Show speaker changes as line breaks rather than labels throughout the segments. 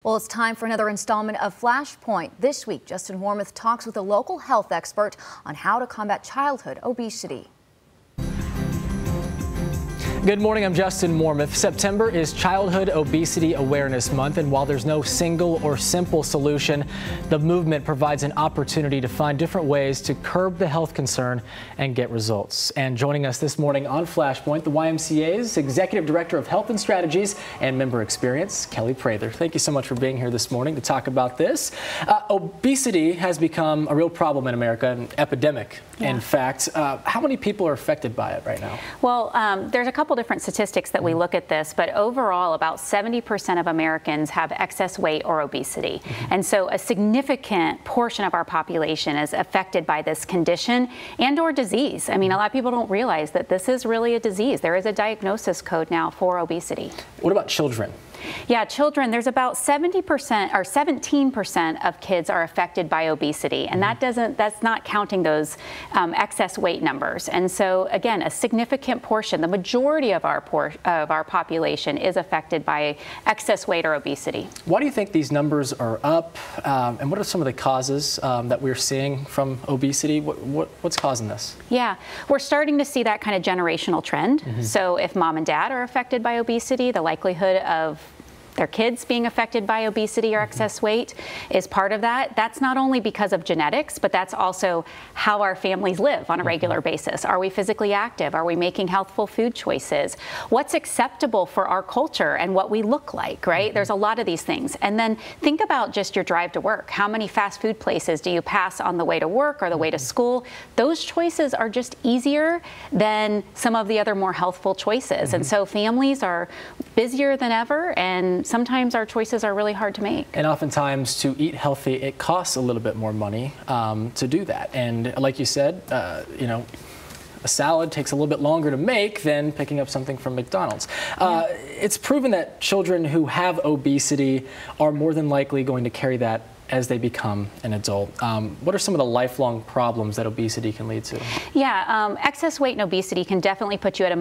Well, it's time for another installment of Flashpoint. This week, Justin Warmoth talks with a local health expert on how to combat childhood obesity.
Good morning, I'm Justin Warmoth. September is Childhood Obesity Awareness Month, and while there's no single or simple solution, the movement provides an opportunity to find different ways to curb the health concern and get results. And joining us this morning on Flashpoint, the YMCA's Executive Director of Health and Strategies and Member Experience, Kelly Prather. Thank you so much for being here this morning to talk about this. Obesity has become a real problem in America, an epidemic. Yeah. In fact, how many people are affected by it right now?
Well, there's a couple different statistics that we look at this, but overall about 70% of Americans have excess weight or obesity. And so a significant portion of our population is affected by this condition and or disease. I mean, a lot of people don't realize that this is really a disease. There is a diagnosis code now for obesity.
What about children?
Yeah, children, there's about 70% or 17% of kids are affected by obesity, and that's not counting those excess weight numbers. And so again, a significant portion, the majority of our population is affected by excess weight or obesity.
Why do you think these numbers are up, and what are some of the causes that we're seeing from obesity? What's causing this?
Yeah, we're starting to see that kind of generational trend. So if mom and dad are affected by obesity, the likelihood of their kids being affected by obesity or excess weight is part of that. That's not only because of genetics, but that's also how our families live on a regular basis. Are we physically active? Are we making healthful food choices? What's acceptable for our culture and what we look like, right? There's a lot of these things. And then think about just your drive to work. How many fast food places do you pass on the way to work or the way to school? Those choices are just easier than some of the other more healthful choices. And so families are busier than ever, and sometimes our choices are really hard to make.
And oftentimes to eat healthy, it costs a little bit more money to do that. And like you said, you know, a salad takes a little bit longer to make than picking up something from McDonald's. It's proven that children who have obesity are more than likely going to carry that as they become an adult. What are some of the lifelong problems that obesity can lead to?
Yeah, excess weight and obesity can definitely put you at a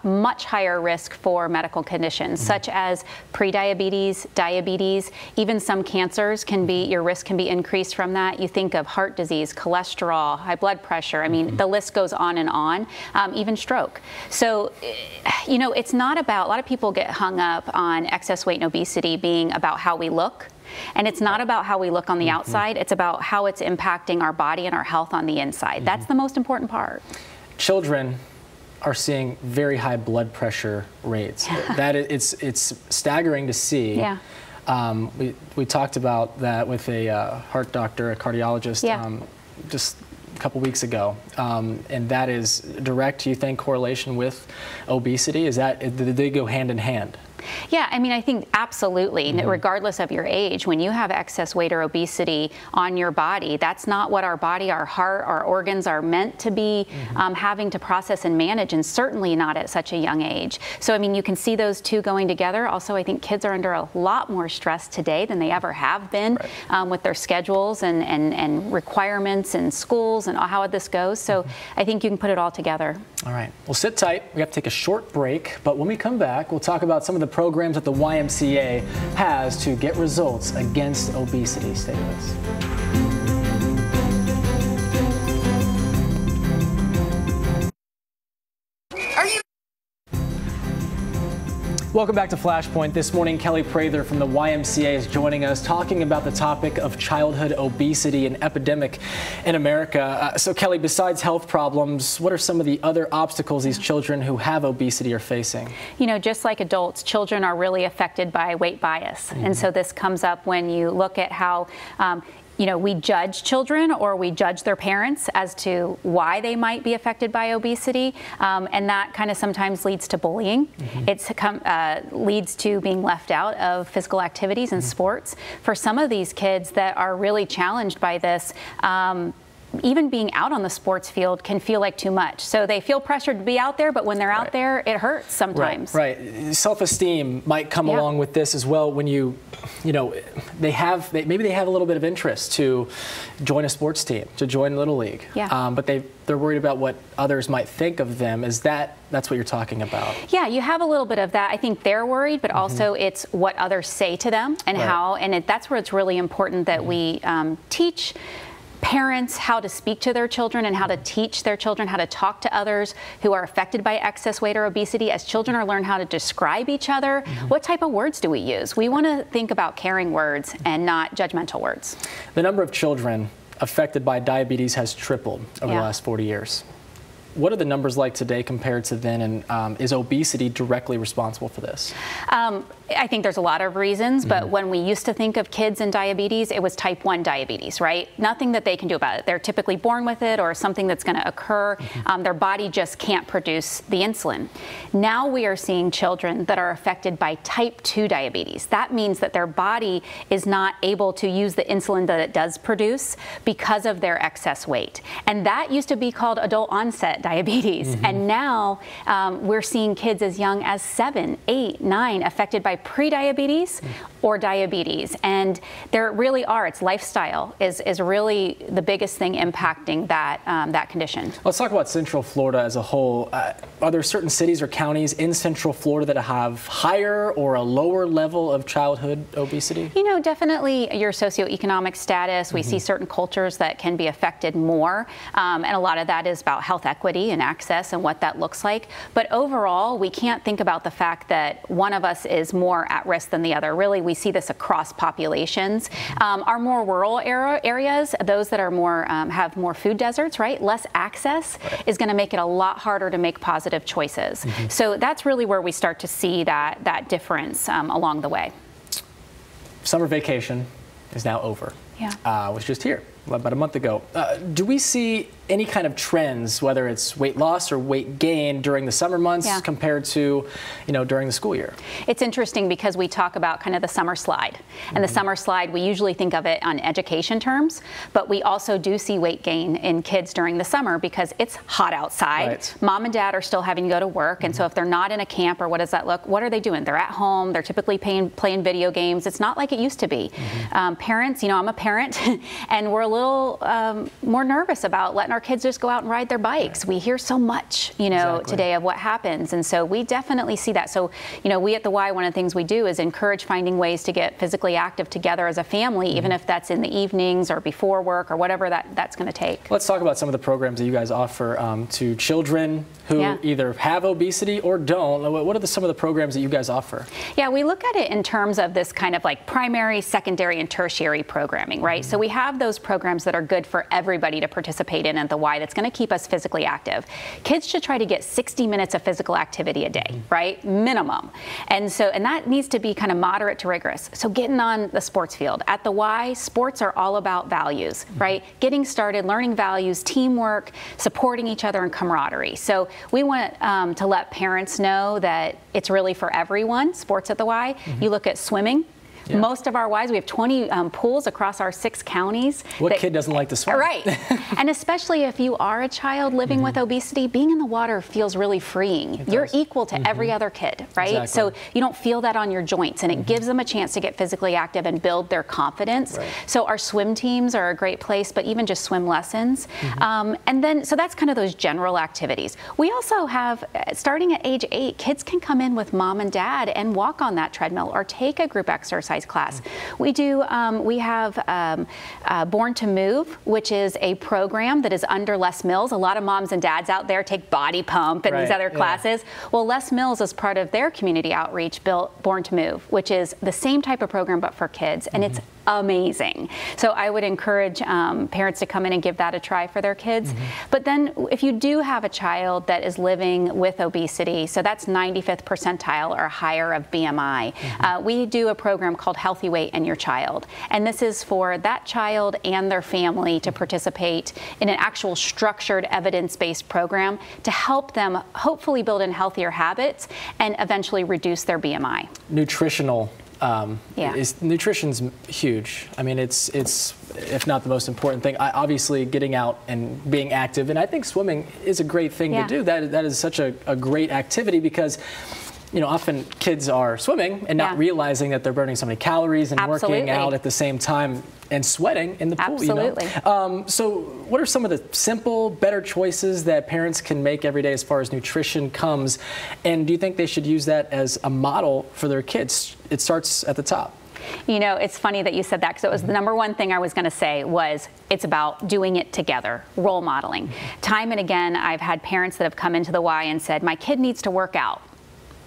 much higher risk for medical conditions, such as prediabetes, diabetes, even some cancers can be, your risk can be increased from that. You think of heart disease, cholesterol, high blood pressure, I mean, the list goes on and on, even stroke. So, you know, it's not about, a lot of people get hung up on excess weight and obesity being about how we look. And it's not about how we look on the outside, it's about how it's impacting our body and our health on the inside. That's the most important part.
Children are seeing very high blood pressure rates. It's staggering to see. Yeah. We talked about that with a heart doctor, a cardiologist, just a couple weeks ago, and that is direct, you think, correlation with obesity? Did they go hand in hand?
Yeah, I mean, I think absolutely, regardless of your age, when you have excess weight or obesity on your body, that's not what our body, our heart, our organs are meant to be having to process and manage, and certainly not at such a young age. So, I mean, you can see those two going together. Also, I think kids are under a lot more stress today than they ever have been with their schedules and requirements and schools and how this goes. So I think you can put it all together.
All right. Well, sit tight. We have to take a short break, but when we come back, we'll talk about some of the programs that the YMCA has to get results against obesity. Stay with us. Welcome back to Flashpoint. This morning, Kelly Prather from the YMCA is joining us, talking about the topic of childhood obesity, an epidemic in America. So, Kelly, besides health problems, what are some of the other obstacles these children who have obesity are facing? You
know, just like adults, children are really affected by weight bias. And so this comes up when you look at how you know, we judge children or we judge their parents as to why they might be affected by obesity, and that kind of sometimes leads to bullying. It leads to being left out of physical activities and sports. For some of these kids that are really challenged by this, even being out on the sports field can feel like too much. So they feel pressured to be out there, but when they're out there, it hurts sometimes.
Right. Self-esteem might come along with this as well when maybe they have a little bit of interest to join a sports team, to join Little League.
Yeah.
But they're worried about what others might think of them. That's what you're talking about?
Yeah, you have a little bit of that. I think they're worried, but also it's what others say to them and that's where it's really important that we teach parents how to speak to their children and how to teach their children how to talk to others who are affected by excess weight or obesity. As children learn how to describe each other, what type of words do we use? We want to think about caring words and not judgmental words.
The number of children affected by diabetes has tripled over the last 40 years. What are the numbers like today compared to then, and is obesity directly responsible for this?
I think there's a lot of reasons, but when we used to think of kids and diabetes, it was type 1 diabetes, right? Nothing that they can do about it. They're typically born with it or something that's going to occur. Their body just can't produce the insulin. Now we are seeing children that are affected by type 2 diabetes. That means that their body is not able to use the insulin that it does produce because of their excess weight. And that used to be called adult onset diabetes. And now we're seeing kids as young as 7, 8, 9 affected by pre-diabetes or diabetes. And there really are, it's lifestyle is really the biggest thing impacting that condition.
Let's talk about Central Florida as a whole. Are there certain cities or counties in Central Florida that have higher or a lower level of childhood obesity?
You know, definitely your socioeconomic status. We see certain cultures that can be affected more. And a lot of that is about health equity and access and what that looks like. But overall, we can't think about the fact that one of us is more at risk than the other. Really, we see this across populations. Our more rural areas, those that are more have more food deserts, right? Less access is going to make it a lot harder to make positive choices. So that's really where we start to see that difference along the way.
Summer vacation is now over.
Yeah.
Was just here about a month ago. Do we see any kind of trends, whether it's weight loss or weight gain during the summer months compared to, during the school year?
It's interesting because we talk about kind of the summer slide. And the summer slide, we usually think of it on education terms, but we also do see weight gain in kids during the summer because it's hot outside. Mom and dad are still having to go to work. And so if they're not in a camp or what does that look, what are they doing? They're at home. They're typically playing video games. It's not like it used to be. Parents, I'm a parent and we're a little more nervous about letting our kids just go out and ride their bikes. We hear so much, today of what happens. And so we definitely see that. So, we at the Y, one of the things we do is encourage finding ways to get physically active together as a family, even if that's in the evenings or before work or whatever that's going to take.
Let's talk about some of the programs that you guys offer to children who either have obesity or don't. What are some of the programs that you guys offer?
Yeah, we look at it in terms of this kind of like primary, secondary, and tertiary programming, right? So we have those programs that are good for everybody to participate in at the Y that's going to keep us physically active. Kids should try to get 60 minutes of physical activity a day, right? Minimum. And that needs to be kind of moderate to rigorous. So getting on the sports field. At the Y, sports are all about values, right? Getting started, learning values, teamwork, supporting each other, and camaraderie. So we want to let parents know that it's really for everyone, sports at the Y. You look at swimming. Most of our Ys, we have 20 pools across our 6 counties.
What kid doesn't like to swim?
Right. And especially if you are a child living with obesity, being in the water feels really freeing. You're equal to every other kid, right? So you don't feel that on your joints, and it gives them a chance to get physically active and build their confidence. So our swim teams are a great place, but even just swim lessons. And then, so that's kind of those general activities. We also have, starting at age 8, kids can come in with mom and dad and walk on that treadmill or take a group exercise class. We do, we have Born to Move, which is a program that is under Les Mills. A lot of moms and dads out there take Body Pump and these other classes. Well, Les Mills is part of their community outreach built Born to Move, which is the same type of program but for kids, and it's amazing. So I would encourage parents to come in and give that a try for their kids. But then if you do have a child that is living with obesity, so that's 95th percentile or higher of BMI, we do a program called Healthy Weight and Your Child. And this is for that child and their family to participate in an actual structured evidence-based program to help them hopefully build in healthier habits and eventually reduce their BMI.
Nutritional Nutrition's huge. I mean, it's if not the most important thing. Obviously, getting out and being active, and I think swimming is a great thing to do. That is such a great activity because, you know, often kids are swimming and not realizing that they're burning so many calories and working out at the same time and sweating in the pool.
Absolutely.
You know? So what are some of the simple, better choices that parents can make every day as far as nutrition comes? And do you think they should use that as a model for their kids? It starts at the top.
You know, it's funny that you said that because it was the number one thing I was going to say was it's about doing it together, role modeling. Time and again, I've had parents that have come into the Y and said, my kid needs to work out,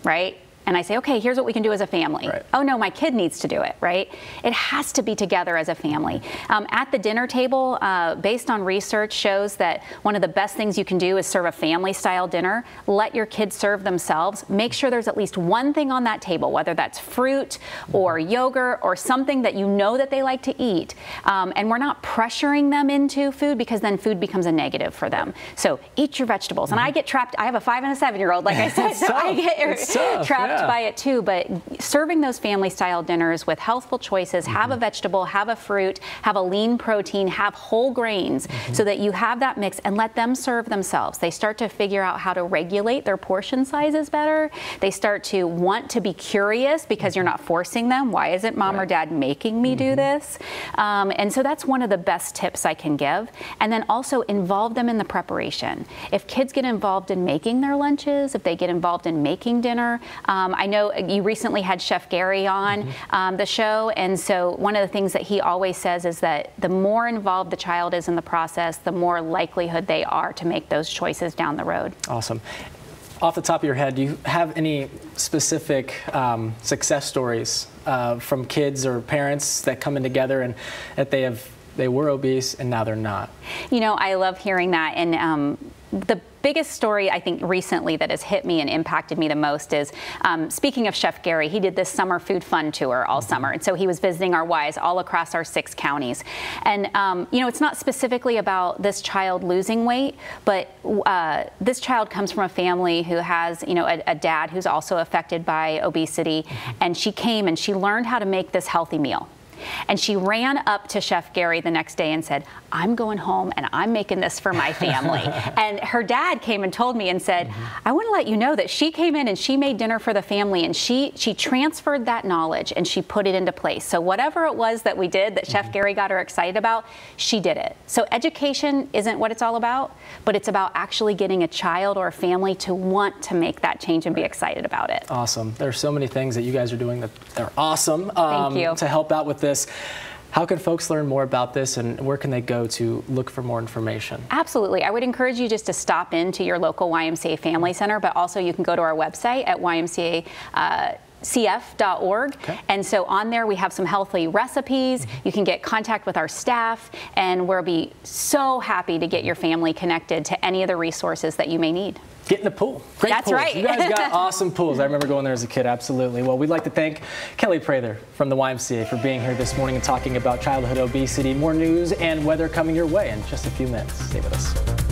right? And I say, okay, here's what we can do as a family. Right. Oh no, my kid needs to do it, right? It has to be together as a family. At the dinner table, based on research, shows that one of the best things you can do is serve a family-style dinner. Let your kids serve themselves. Make sure there's at least one thing on that table, whether that's fruit or yogurt or something that you know that they like to eat. And we're not pressuring them into food because then food becomes a negative for them. So eat your vegetables. And I get trapped. I have a 5- and a 7-year-old, like I said, so I get trapped by it too, but serving those family style dinners with healthful choices, have a vegetable, have a fruit, have a lean protein, have whole grains so that you have that mix and let them serve themselves. They start to figure out how to regulate their portion sizes better. They start to want to be curious because you're not forcing them. Why isn't mom or dad making me do this? And so that's one of the best tips I can give. And then also involve them in the preparation. If kids get involved in making their lunches, if they get involved in making dinner, I know you recently had Chef Gary on the show, and so one of the things that he always says is that the more involved the child is in the process, the more likelihood they are to make those choices down the road. Awesome.
Off the top of your head, do you have any specific success stories from kids or parents that come in together and that they were obese and now they're not?
You know, I love hearing that, and the biggest story I think recently that has hit me and impacted me the most is, speaking of Chef Gary, he did this summer food fun tour all summer. And so he was visiting our Ys all across our 6 counties. And, you know, it's not specifically about this child losing weight, but this child comes from a family who has, you know, a dad who's also affected by obesity. And she came and she learned how to make this healthy meal. And she ran up to Chef Gary the next day and said, I'm going home and I'm making this for my family. And her dad came and told me and said, I want to let you know that she came in and she made dinner for the family, and she transferred that knowledge and she put it into place. So whatever it was that we did that Chef Gary got her excited about, she did it. So education isn't what it's all about, but it's about actually getting a child or a family to want to make that change and be excited about it.
Awesome. There's so many things that you guys are doing that they're awesome.
Thank you.
To help out with this. How can folks learn more about this, and where can they go to look for more information?
Absolutely. I would encourage you just to stop into your local YMCA Family Center, but also you can go to our website at YMCA.org. And so on there we have some healthy recipes. You can get contact with our staff, and we'll be so happy to get your family connected to any of the resources that you may need.
Get in the pool. Great
That's
pools.
right.
You guys got awesome pools. I remember going there as a kid, absolutely. Well, we'd like to thank Kelly Prather from the YMCA for being here this morning and talking about childhood obesity. More news and weather coming your way in just a few minutes. Stay with us.